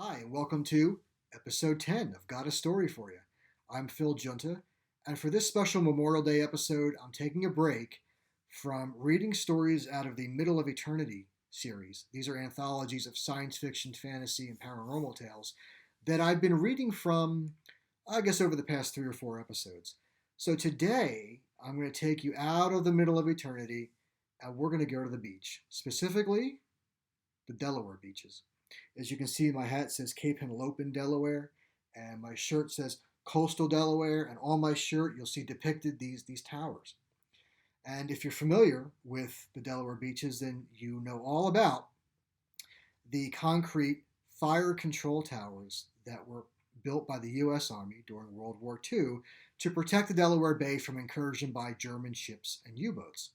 Hi, and welcome to episode 10 of Got a Story for You. I'm Phil Giunta, and for this special Memorial Day episode, I'm taking a break from reading stories out of the Middle of Eternity series. These are anthologies of science fiction, fantasy, and paranormal tales that I've been reading from, I guess, over the past 3 or 4 episodes. So today, I'm going to take you out of the Middle of Eternity, and we're going to go to the beach, specifically the Delaware beaches. As you can see, my hat says Cape Henlopen, Delaware, and my shirt says Coastal Delaware. And on my shirt, you'll see depicted these towers. And if you're familiar with the Delaware beaches, then you know all about the concrete fire control towers that were built by the U.S. Army during World War II to protect the Delaware Bay from incursion by German ships and U-boats.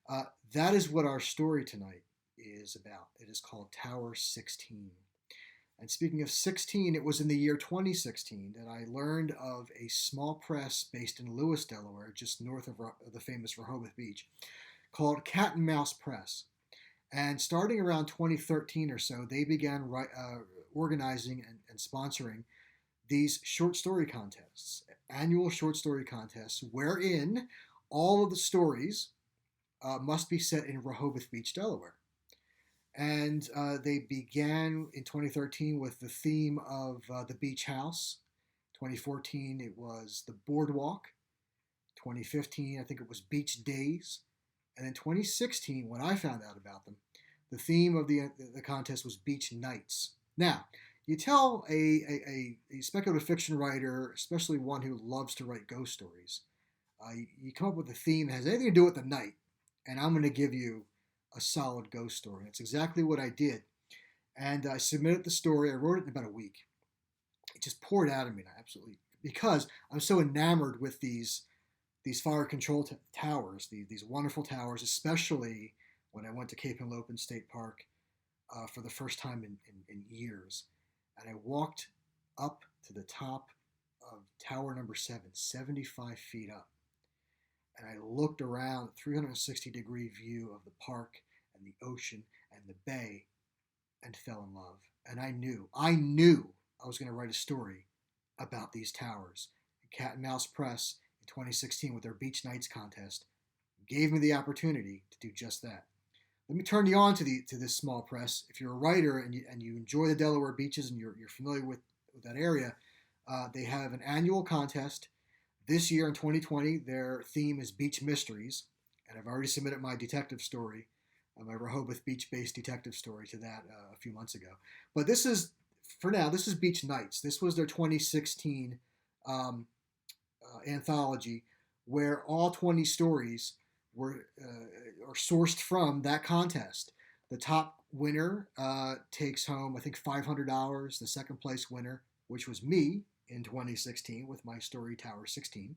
Uh, that is what our story tonight is about. It is called Tower 16. And speaking of 16, it was in the year 2016 that I learned of a small press based in Lewis, Delaware, just north of the famous Rehoboth Beach, called Cat and Mouse Press. And starting around 2013 or so, they began organizing and sponsoring these short story contests, annual short story contests, wherein all of the stories must be set in Rehoboth Beach, Delaware. And they began in 2013 with the theme of the beach house. 2014, it was the boardwalk. 2015, I think it was beach days. And then 2016, when I found out about them, the theme of the contest was beach nights. Now, you tell a speculative fiction writer, especially one who loves to write ghost stories, you come up with a theme that has anything to do with the night, and I'm going to give you a solid ghost story. That's exactly what I did. And I submitted the story. I wrote it in about a week. It just poured out of me, absolutely, because I'm so enamored with these fire control towers, these wonderful towers, especially when I went to Cape Henlopen State Park for the first time in years. And I walked up to the top of tower number 7, 75 feet up. And I looked around, 360-degree view of the park and the ocean and the bay, and fell in love. And I knew I was going to write a story about these towers. Cat and Mouse Press in 2016 with their Beach Nights contest gave me the opportunity to do just that. Let me turn you on to this small press. If you're a writer and you enjoy the Delaware beaches and you're familiar with that area, they have an annual contest. This year in 2020, their theme is Beach Mysteries, and I've already submitted my detective story, my Rehoboth Beach-based detective story to that a few months ago. But this is, for now, this is Beach Nights. This was their 2016 anthology, where all 20 stories were are sourced from that contest. The top winner takes home, I think, $500. The second place winner, which was me, in 2016 with my story Tower 16,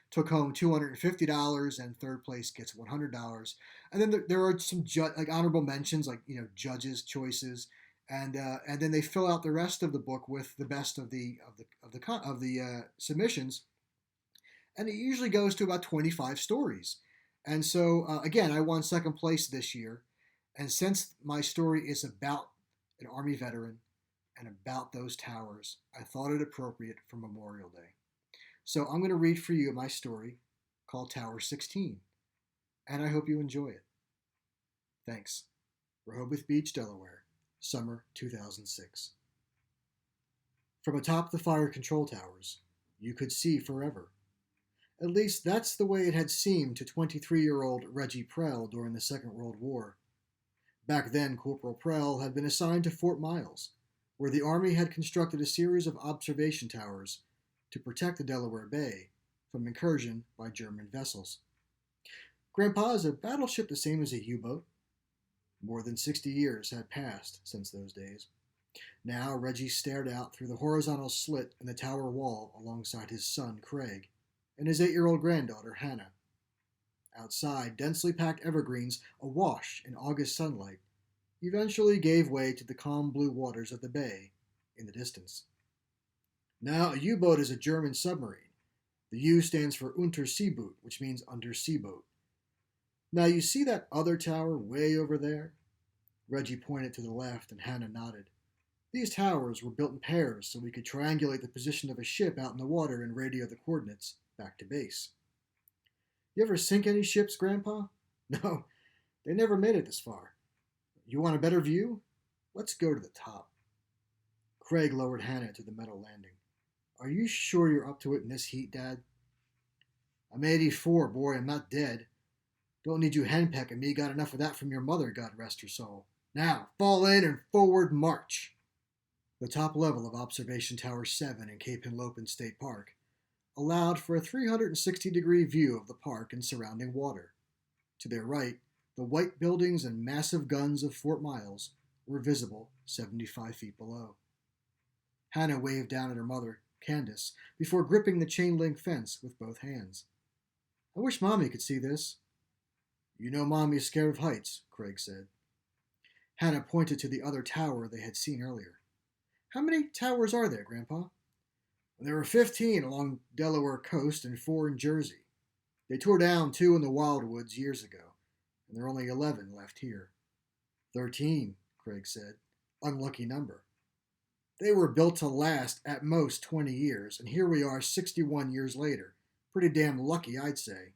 took home $250, and third place gets $100. And then there are some like honorable mentions, like judges' choices, and then they fill out the rest of the book with the best of the submissions, and it usually goes to about 25 stories. And so again, I won second place this year, and since my story is about an Army veteran and about those towers, I thought it appropriate for Memorial Day. So I'm going to read for you my story called Tower 16, and I hope you enjoy it. Thanks. Rehoboth Beach, Delaware, summer 2006. From atop the fire control towers, you could see forever. At least that's the way it had seemed to 23-year-old Reggie Prell during the Second World War. Back then, Corporal Prell had been assigned to Fort Miles, where the Army had constructed a series of observation towers to protect the Delaware Bay from incursion by German vessels. Grandpa, is a battleship the same as a U-boat? More than 60 years had passed since those days. Now Reggie stared out through the horizontal slit in the tower wall alongside his son, Craig, and his 8-year-old granddaughter, Hanna. Outside, densely packed evergreens, awash in August sunlight, eventually gave way to the calm blue waters of the bay in the distance. Now, a U-boat is a German submarine. The U stands for Unterseeboot, which means undersea boat. Now, you see that other tower way over there? Reggie pointed to the left, and Hanna nodded. These towers were built in pairs so we could triangulate the position of a ship out in the water and radio the coordinates back to base. You ever sink any ships, Grandpa? No, they never made it this far. You want a better view? Let's go to the top. Craig lowered Hanna to the metal landing. Are you sure you're up to it in this heat, Dad? I'm 84, boy. I'm not dead. Don't need you henpecking me. Got enough of that from your mother, God rest her soul. Now, fall in and forward march. The top level of Observation Tower 7 in Cape Henlopen State Park allowed for a 360-degree view of the park and surrounding water. To their right, the white buildings and massive guns of Fort Miles were visible 75 feet below. Hanna waved down at her mother, Candace, before gripping the chain-link fence with both hands. I wish Mommy could see this. You know Mommy's scared of heights, Craig said. Hanna pointed to the other tower they had seen earlier. How many towers are there, Grandpa? There were 15 along Delaware coast and 4 in Jersey. They tore down 2 in the Wildwoods years ago, and there are only 11 left here. 13, Craig said. Unlucky number. They were built to last at most 20 years, and here we are 61 years later. Pretty damn lucky, I'd say.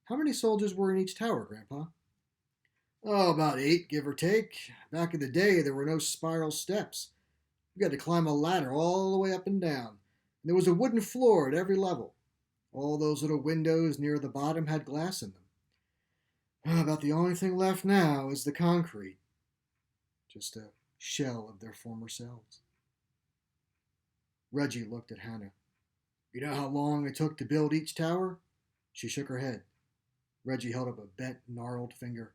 How many soldiers were in each tower, Grandpa? Oh, about 8, give or take. Back in the day, there were no spiral steps. You had to climb a ladder all the way up and down. And there was a wooden floor at every level. All those little windows near the bottom had glass in them. About the only thing left now is the concrete. Just a shell of their former selves. Reggie looked at Hanna. You know how long it took to build each tower? She shook her head. Reggie held up a bent, gnarled finger.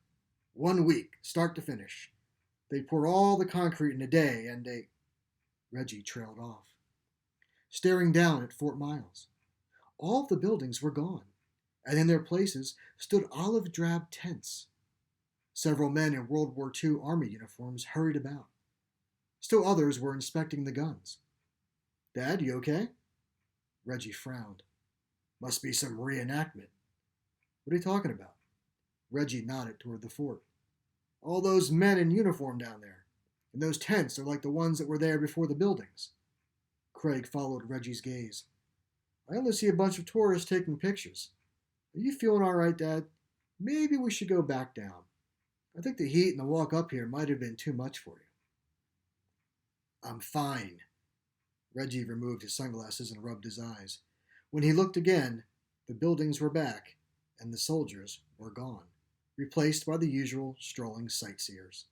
1 week, start to finish. They'd pour all the concrete in a day, and Reggie trailed off, staring down at Fort Miles. All the buildings were gone, and in their places stood olive-drab tents. Several men in World War II Army uniforms hurried about. Still others were inspecting the guns. Dad, you okay? Reggie frowned. Must be some reenactment. What are you talking about? Reggie nodded toward the fort. All those men in uniform down there. And those tents are like the ones that were there before the buildings. Craig followed Reggie's gaze. I only see a bunch of tourists taking pictures. Are you feeling all right, Dad? Maybe we should go back down. I think the heat and the walk up here might have been too much for you. I'm fine. Reggie removed his sunglasses and rubbed his eyes. When he looked again, the buildings were back, and the soldiers were gone, replaced by the usual strolling sightseers.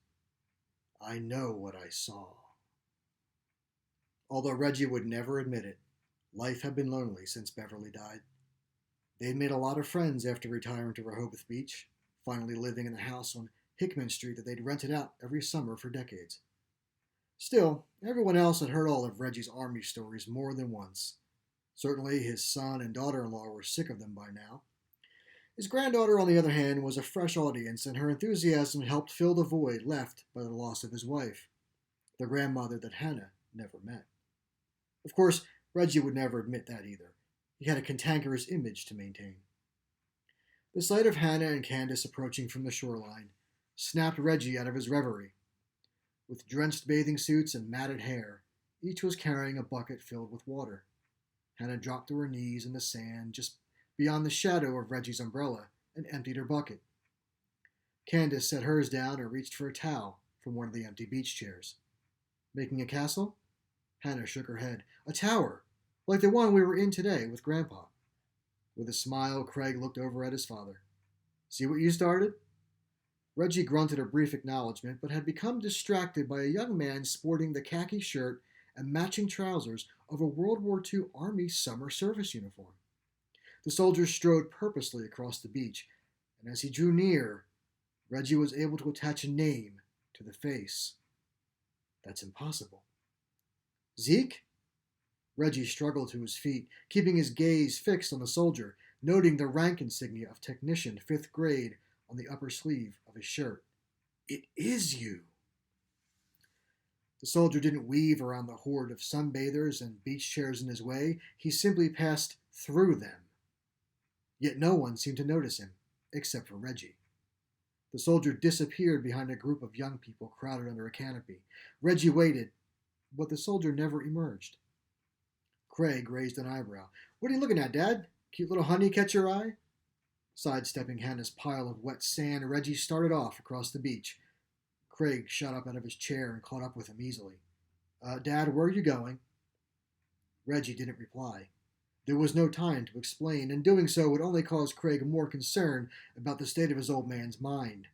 I know what I saw. Although Reggie would never admit it, life had been lonely since Beverly died. They had made a lot of friends after retiring to Rehoboth Beach, finally living in a house on Hickman Street that they'd rented out every summer for decades. Still, everyone else had heard all of Reggie's Army stories more than once. Certainly his son and daughter-in-law were sick of them by now. His granddaughter, on the other hand, was a fresh audience, and her enthusiasm helped fill the void left by the loss of his wife, the grandmother that Hanna never met. Of course, Reggie would never admit that either. He had a cantankerous image to maintain. The sight of Hanna and Candace approaching from the shoreline snapped Reggie out of his reverie. With drenched bathing suits and matted hair, each was carrying a bucket filled with water. Hanna dropped to her knees in the sand just beyond the shadow of Reggie's umbrella and emptied her bucket. Candace set hers down and reached for a towel from one of the empty beach chairs. Making a castle? Hanna shook her head. A tower, like the one we were in today with Grandpa. With a smile, Craig looked over at his father. See what you started? Reggie grunted a brief acknowledgement, but had become distracted by a young man sporting the khaki shirt and matching trousers of a World War II Army summer service uniform. The soldier strode purposely across the beach, and as he drew near, Reggie was able to attach a name to the face. That's impossible. Zeke? Reggie struggled to his feet, keeping his gaze fixed on the soldier, noting the rank insignia of Technician 5th grade on the upper sleeve of his shirt. It is you! The soldier didn't weave around the horde of sunbathers and beach chairs in his way. He simply passed through them. Yet no one seemed to notice him, except for Reggie. The soldier disappeared behind a group of young people crowded under a canopy. Reggie waited, but the soldier never emerged. Craig raised an eyebrow. "What are you looking at, Dad? Cute little honey catch your eye?" Sidestepping Hannah's pile of wet sand, Reggie started off across the beach. Craig shot up out of his chair and caught up with him easily. Dad, where are you going?" Reggie didn't reply. There was no time to explain, and doing so would only cause Craig more concern about the state of his old man's mind.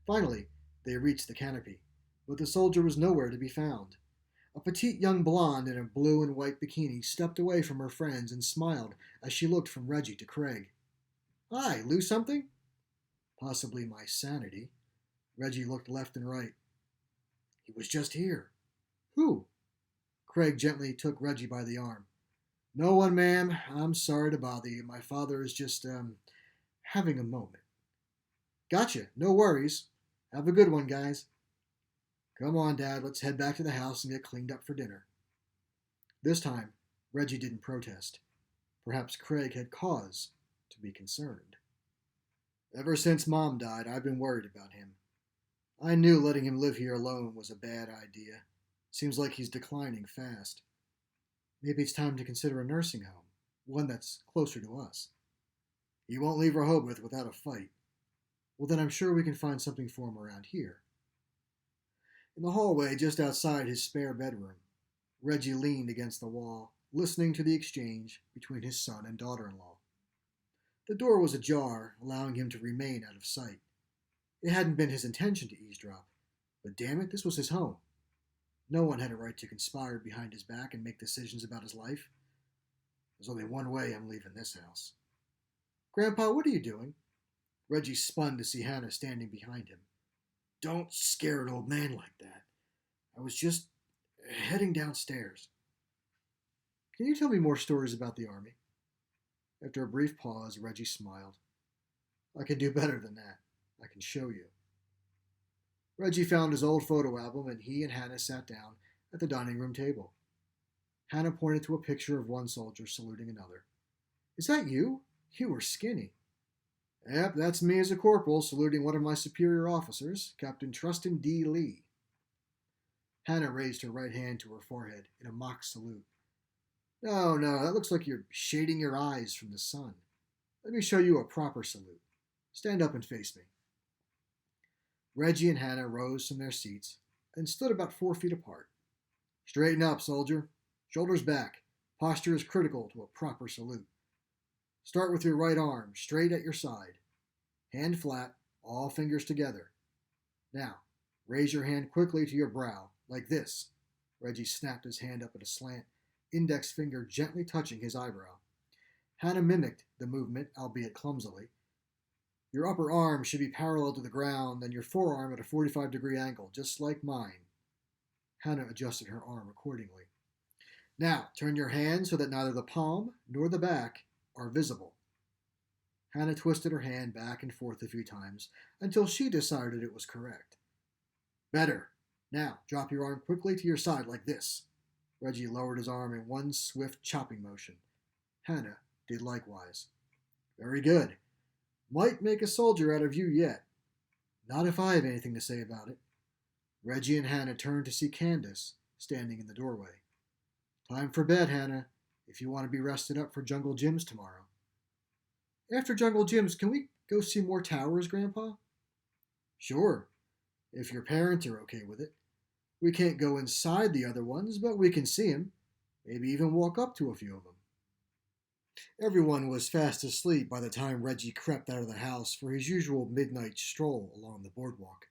Finally, they reached the canopy, but the soldier was nowhere to be found. A petite young blonde in a blue and white bikini stepped away from her friends and smiled as she looked from Reggie to Craig. "Hi, lose something?" "Possibly my sanity." Reggie looked left and right. "He was just here." "Who?" Craig gently took Reggie by the arm. "No one, ma'am. I'm sorry to bother you. My father is just, having a moment." "Gotcha. No worries. Have a good one, guys." "Come on, Dad. Let's head back to the house and get cleaned up for dinner." This time, Reggie didn't protest. Perhaps Craig had cause to be concerned. "Ever since Mom died, I've been worried about him. I knew letting him live here alone was a bad idea. Seems like he's declining fast. Maybe it's time to consider a nursing home, one that's closer to us." "He won't leave Rehoboth without a fight." "Well, then I'm sure we can find something for him around here." In the hallway just outside his spare bedroom, Reggie leaned against the wall, listening to the exchange between his son and daughter-in-law. The door was ajar, allowing him to remain out of sight. It hadn't been his intention to eavesdrop, but damn it, this was his home. No one had a right to conspire behind his back and make decisions about his life. "There's only one way I'm leaving this house." "Grandpa, what are you doing?" Reggie spun to see Hanna standing behind him. "Don't scare an old man like that. I was just heading downstairs." "Can you tell me more stories about the Army?" After a brief pause, Reggie smiled. "I can do better than that. I can show you." Reggie found his old photo album, and he and Hanna sat down at the dining room table. Hanna pointed to a picture of one soldier saluting another. "Is that you? You were skinny." "Yep, that's me as a corporal saluting one of my superior officers, Captain Trustin D. Lee." Hanna raised her right hand to her forehead in a mock salute. No, that looks like you're shading your eyes from the sun. Let me show you a proper salute. Stand up and face me." Reggie and Hanna rose from their seats and stood about 4 feet apart. "Straighten up, soldier. Shoulders back. Posture is critical to a proper salute. Start with your right arm straight at your side. Hand flat, all fingers together. Now, raise your hand quickly to your brow, like this." Reggie snapped his hand up at a slant, index finger gently touching his eyebrow. Hanna mimicked the movement, albeit clumsily. "Your upper arm should be parallel to the ground and your forearm at a 45-degree angle, just like mine." Hanna adjusted her arm accordingly. "Now, turn your hand so that neither the palm nor the back are visible." Hanna twisted her hand back and forth a few times until she decided it was correct. "Better. Now, drop your arm quickly to your side like this." Reggie lowered his arm in one swift chopping motion. Hanna did likewise. "Very good. Might make a soldier out of you yet." "Not if I have anything to say about it." Reggie and Hanna turned to see Candace standing in the doorway. "Time for bed, Hanna, if you want to be rested up for Jungle Gyms tomorrow." "After Jungle Gyms, can we go see more towers, Grandpa?" "Sure, if your parents are okay with it. We can't go inside the other ones, but we can see them. Maybe even walk up to a few of them." Everyone was fast asleep by the time Reggie crept out of the house for his usual midnight stroll along the boardwalk.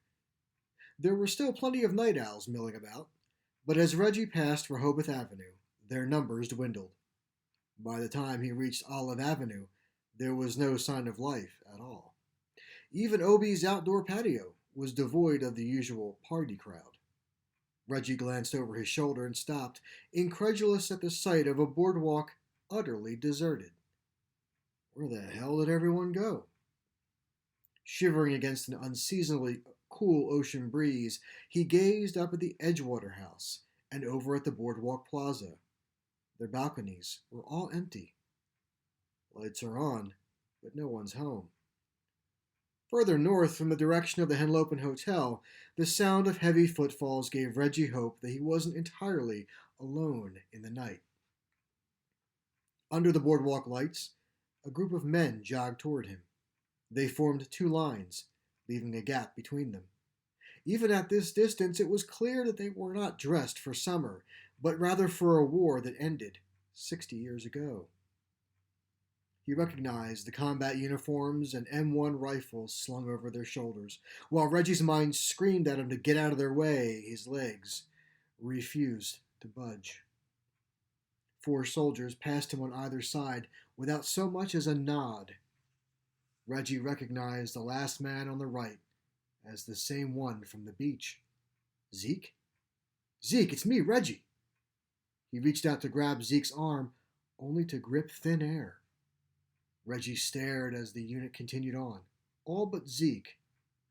There were still plenty of night owls milling about, but as Reggie passed Rehoboth Avenue, their numbers dwindled. By the time he reached Olive Avenue, there was no sign of life at all. Even Obie's outdoor patio was devoid of the usual party crowd. Reggie glanced over his shoulder and stopped, incredulous at the sight of a boardwalk utterly deserted. Where the hell did everyone go? Shivering against an unseasonably cool ocean breeze, he gazed up at the Edgewater house and over at the boardwalk plaza. Their balconies were all empty. Lights are on, but no one's home. Further north, from the direction of the Henlopen Hotel, the sound of heavy footfalls gave Reggie hope that he wasn't entirely alone in the night. Under the boardwalk lights, a group of men jogged toward him. They formed two lines, leaving a gap between them. Even at this distance, it was clear that they were not dressed for summer, but rather for a war that ended 60 years ago. He recognized the combat uniforms and M1 rifles slung over their shoulders. While Reggie's mind screamed at him to get out of their way, his legs refused to budge. 4 soldiers passed him on either side without so much as a nod. Reggie recognized the last man on the right as the same one from the beach. Zeke? Zeke, it's me, Reggie. He reached out to grab Zeke's arm, only to grip thin air. Reggie stared as the unit continued on, all but Zeke,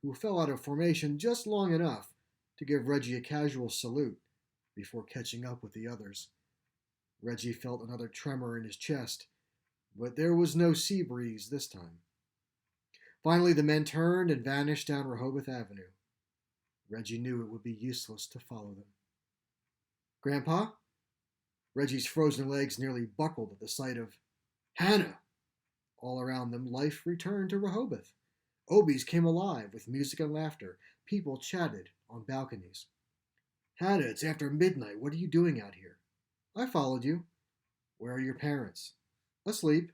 who fell out of formation just long enough to give Reggie a casual salute before catching up with the others. Reggie felt another tremor in his chest, but there was no sea breeze this time. Finally, the men turned and vanished down Rehoboth Avenue. Reggie knew it would be useless to follow them. Grandpa? Reggie's frozen legs nearly buckled at the sight of Hanna. All around them, life returned to Rehoboth. Obies came alive with music and laughter. People chatted on balconies. Hanna, it's after midnight. What are you doing out here? I followed you. Where are your parents? Asleep.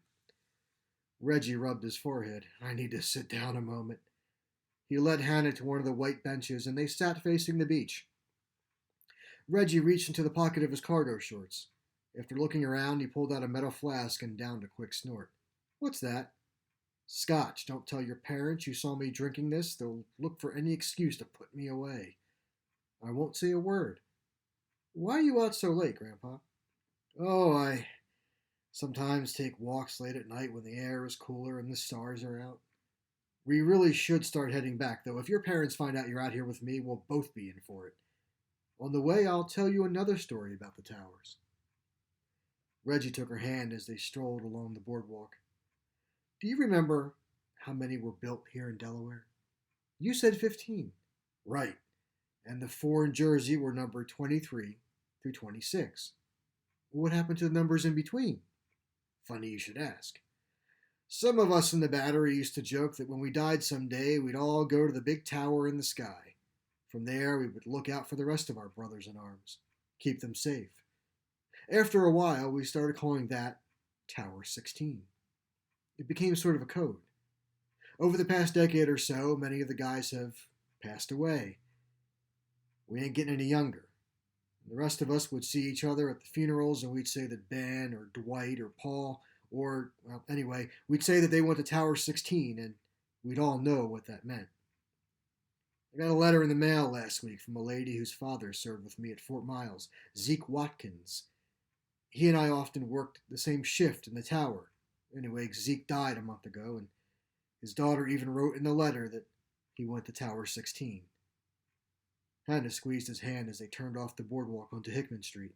Reggie rubbed his forehead. I need to sit down a moment. He led Hanna to one of the white benches, and they sat facing the beach. Reggie reached into the pocket of his cargo shorts. After looking around, he pulled out a metal flask and downed a quick snort. What's that? Scotch. Don't tell your parents you saw me drinking this. They'll look for any excuse to put me away. I won't say a word. Why are you out so late, Grandpa? Oh, I sometimes take walks late at night when the air is cooler and the stars are out. We really should start heading back, though. If your parents find out you're out here with me, we'll both be in for it. On the way, I'll tell you another story about the towers. Reggie took her hand as they strolled along the boardwalk. Do you remember how many were built here in Delaware? You said 15. Right. And the 4 in Jersey were numbered 23 through 26. What happened to the numbers in between? Funny you should ask. Some of us in the battery used to joke that when we died someday, we'd all go to the big tower in the sky. From there, we would look out for the rest of our brothers in arms, keep them safe. After a while, we started calling that Tower 16. It became sort of a code. Over the past decade or so, many of the guys have passed away. We ain't getting any younger. The rest of us would see each other at the funerals, and we'd say that Ben or Dwight or Paul or, well, anyway, we'd say that they went to Tower 16, and we'd all know what that meant. I got a letter in the mail last week from a lady whose father served with me at Fort Miles, Zeke Watkins. He and I often worked the same shift in the tower. Anyway, Zeke died a month ago, and his daughter even wrote in the letter that he went to Tower 16. Hanna squeezed his hand as they turned off the boardwalk onto Hickman Street.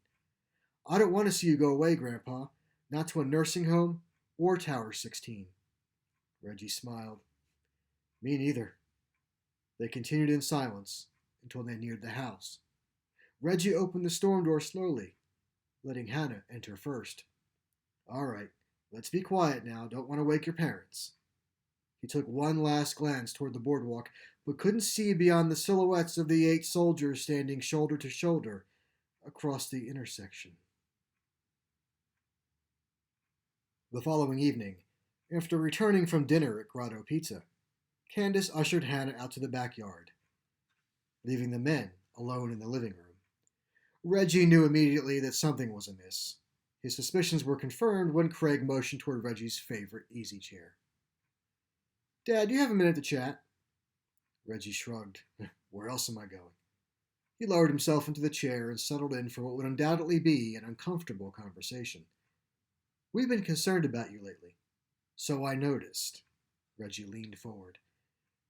I don't want to see you go away, Grandpa. Not to a nursing home or Tower 16. Reggie smiled. Me neither. They continued in silence until they neared the house. Reggie opened the storm door slowly, letting Hanna enter first. All right, let's be quiet now. Don't want to wake your parents. He took one last glance toward the boardwalk, but couldn't see beyond the silhouettes of the 8 soldiers standing shoulder to shoulder across the intersection. The following evening, after returning from dinner at Grotto Pizza, Candace ushered Hanna out to the backyard, leaving the men alone in the living room. Reggie knew immediately that something was amiss. His suspicions were confirmed when Craig motioned toward Reggie's favorite easy chair. Dad, do you have a minute to chat? Reggie shrugged. Where else am I going? He lowered himself into the chair and settled in for what would undoubtedly be an uncomfortable conversation. We've been concerned about you lately. So I noticed. Reggie leaned forward.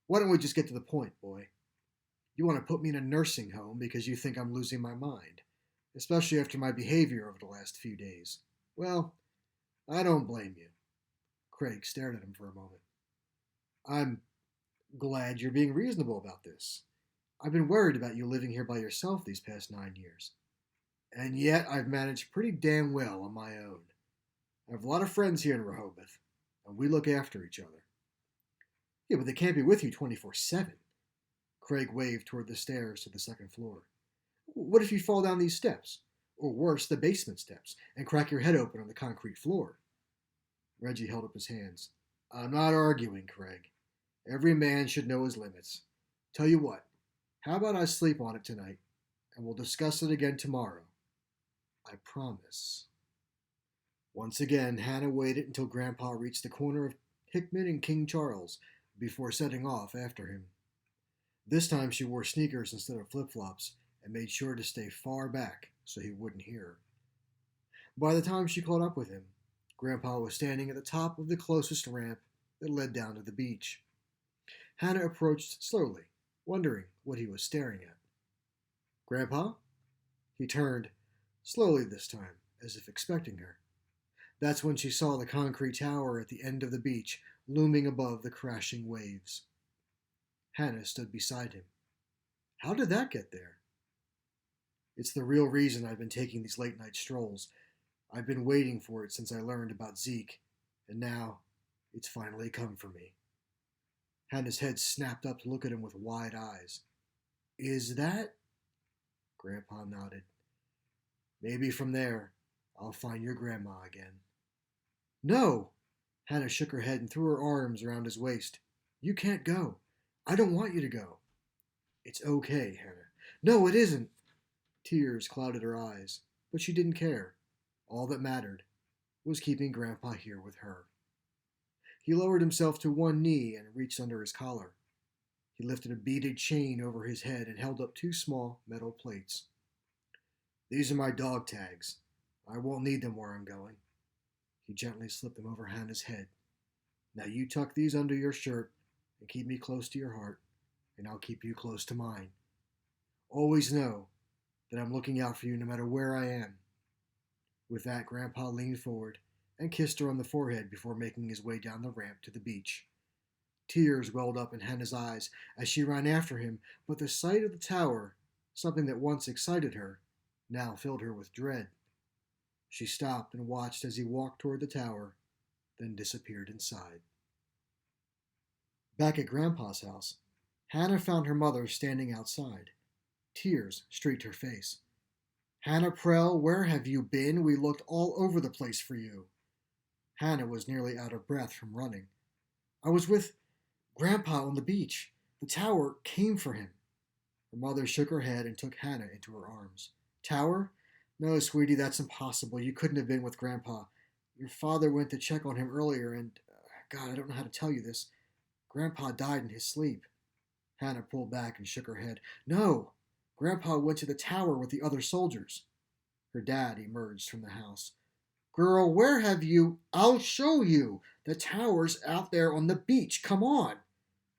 Why don't we just get to the point, boy? You want to put me in a nursing home because you think I'm losing my mind, especially after my behavior over the last few days. Well, I don't blame you. Craig stared at him for a moment. Glad you're being reasonable about this. I've been worried about you living here by yourself these past 9 years. And yet I've managed pretty damn well on my own. I have a lot of friends here in Rehoboth, and we look after each other. Yeah, but they can't be with you 24/7. Craig waved toward the stairs to the second floor. What if you fall down these steps? Or worse, the basement steps, and crack your head open on the concrete floor? Reggie held up his hands. I'm not arguing, Craig. Every man should know his limits. Tell you what, how about I sleep on it tonight, and we'll discuss it again tomorrow? I promise. Once again, Hanna waited until Grandpa reached the corner of Hickman and King Charles before setting off after him. This time she wore sneakers instead of flip-flops and made sure to stay far back so he wouldn't hear her. By the time she caught up with him, Grandpa was standing at the top of the closest ramp that led down to the beach. Hanna approached slowly, wondering what he was staring at. Grandpa? He turned, slowly this time, as if expecting her. That's when she saw the concrete tower at the end of the beach looming above the crashing waves. Hanna stood beside him. How did that get there? It's the real reason I've been taking these late-night strolls. I've been waiting for it since I learned about Zeke, and now it's finally come for me. Hanna's head snapped up to look at him with wide eyes. Is that? Grandpa nodded. Maybe from there, I'll find your grandma again. No! Hanna shook her head and threw her arms around his waist. You can't go. I don't want you to go. It's okay, Hanna. No, it isn't. Tears clouded her eyes, but she didn't care. All that mattered was keeping Grandpa here with her. He lowered himself to one knee and reached under his collar. He lifted a beaded chain over his head and held up two small metal plates. These are my dog tags. I won't need them where I'm going. He gently slipped them over Hanna's head. Now you tuck these under your shirt and keep me close to your heart, and I'll keep you close to mine. Always know that I'm looking out for you no matter where I am. With that, Grandpa leaned forward and kissed her on the forehead before making his way down the ramp to the beach. Tears welled up in Hanna's eyes as she ran after him, but the sight of the tower, something that once excited her, now filled her with dread. She stopped and watched as he walked toward the tower, then disappeared inside. Back at Grandpa's house, Hanna found her mother standing outside. Tears streaked her face. Hanna Prell, where have you been? We looked all over the place for you. Hanna was nearly out of breath from running. I was with Grandpa on the beach. The tower came for him. Her mother shook her head and took Hanna into her arms. Tower? No, sweetie, that's impossible. You couldn't have been with Grandpa. Your father went to check on him earlier, and, God, I don't know how to tell you this. Grandpa died in his sleep. Hanna pulled back and shook her head. No, Grandpa went to the tower with the other soldiers. Her dad emerged from the house. Girl, where have you? I'll show you. The tower's out there on the beach. Come on.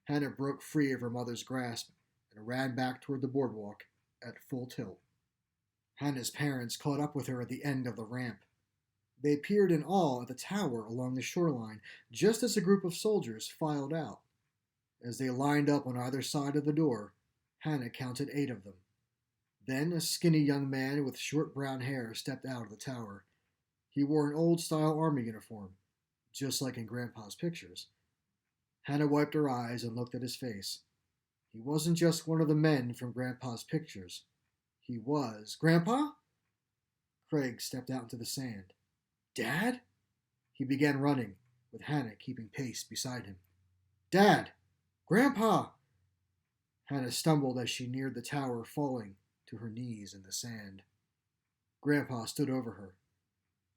Hanna broke free of her mother's grasp and ran back toward the boardwalk at full tilt. Hanna's parents caught up with her at the end of the ramp. They peered in awe at the tower along the shoreline just as a group of soldiers filed out. As they lined up on either side of the door, Hanna counted 8 of them. Then a skinny young man with short brown hair stepped out of the tower. He wore an old-style army uniform, just like in Grandpa's pictures. Hanna wiped her eyes and looked at his face. He wasn't just one of the men from Grandpa's pictures. He was... Grandpa? Craig stepped out into the sand. Dad? He began running, with Hanna keeping pace beside him. Dad! Grandpa! Hanna stumbled as she neared the tower, falling to her knees in the sand. Grandpa stood over her.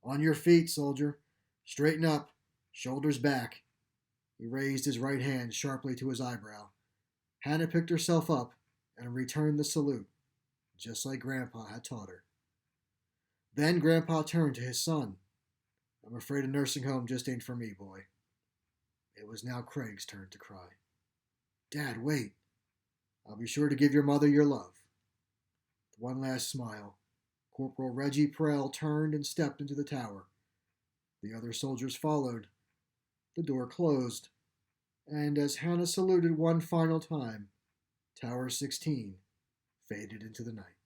On your feet, soldier. Straighten up. Shoulders back. He raised his right hand sharply to his eyebrow. Hanna picked herself up and returned the salute, just like Grandpa had taught her. Then Grandpa turned to his son. I'm afraid a nursing home just ain't for me, boy. It was now Craig's turn to cry. Dad, wait. I'll be sure to give your mother your love. With one last smile, Corporal Reggie Prell turned and stepped into the tower. The other soldiers followed. The door closed, and as Hanna saluted one final time, Tower 16 faded into the night.